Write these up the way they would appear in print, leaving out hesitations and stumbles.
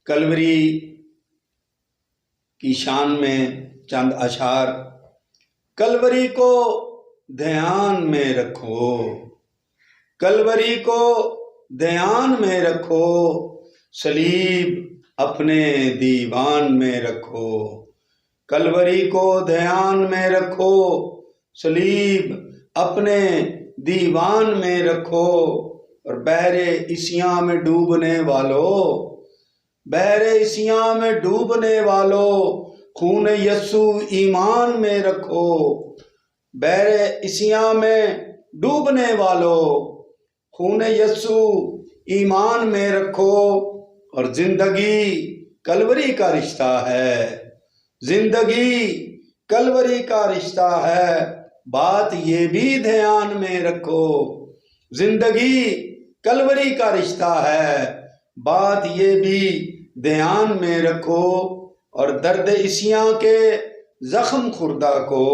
कलवरी की शान में चंद अशार। कलवरी को ध्यान में रखो, कलवरी को ध्यान में रखो, सलीब अपने दीवान में रखो। कलवरी को ध्यान में रखो, सलीब अपने दीवान में रखो। और बहरे इसियां में डूबने वालों, बहरे इसियां में डूबने वालों, खून यस्सु ईमान में रखो। बहरे इसियां में डूबने वालों, खून यस्सु ईमान में रखो। और जिंदगी कलवरी का रिश्ता है, जिंदगी कलवरी का रिश्ता है, बात ये भी ध्यान में रखो। जिंदगी कलवरी का रिश्ता है, बात ये भी ध्यान में रखो। और दर्द इसियां के जख्म खुर्दा को,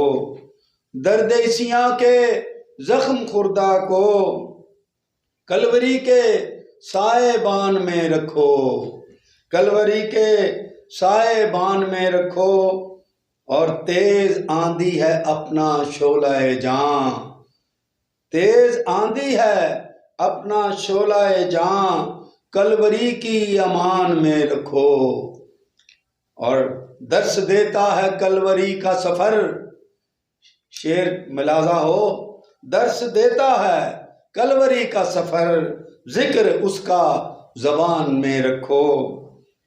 दर्द इसियां के जख्म खुर्दा को, कलवरी के साएबान में रखो, कलवरी के साएबान में रखो। और तेज आंधी है अपना शोलाए जां, तेज आंधी है अपना शोलाए जां, कलवरी की अमान में रखो। और दर्श देता है कलवरी का सफर, शेर मिलाजा हो, दर्श देता है कलवरी का सफर, जिक्र उसका जबान में रखो।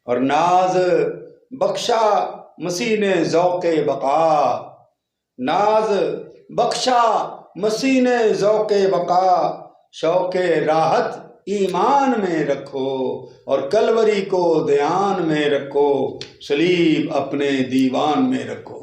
और नाज बख्शा मसीह ने ज़ौक़े बका, नाज बख्शा मसीह ने ज़ौक़े बका, शौक़े राहत ईमान में रखो। और कलवरी को ध्यान में रखो, सलीब अपने दीवान में रखो।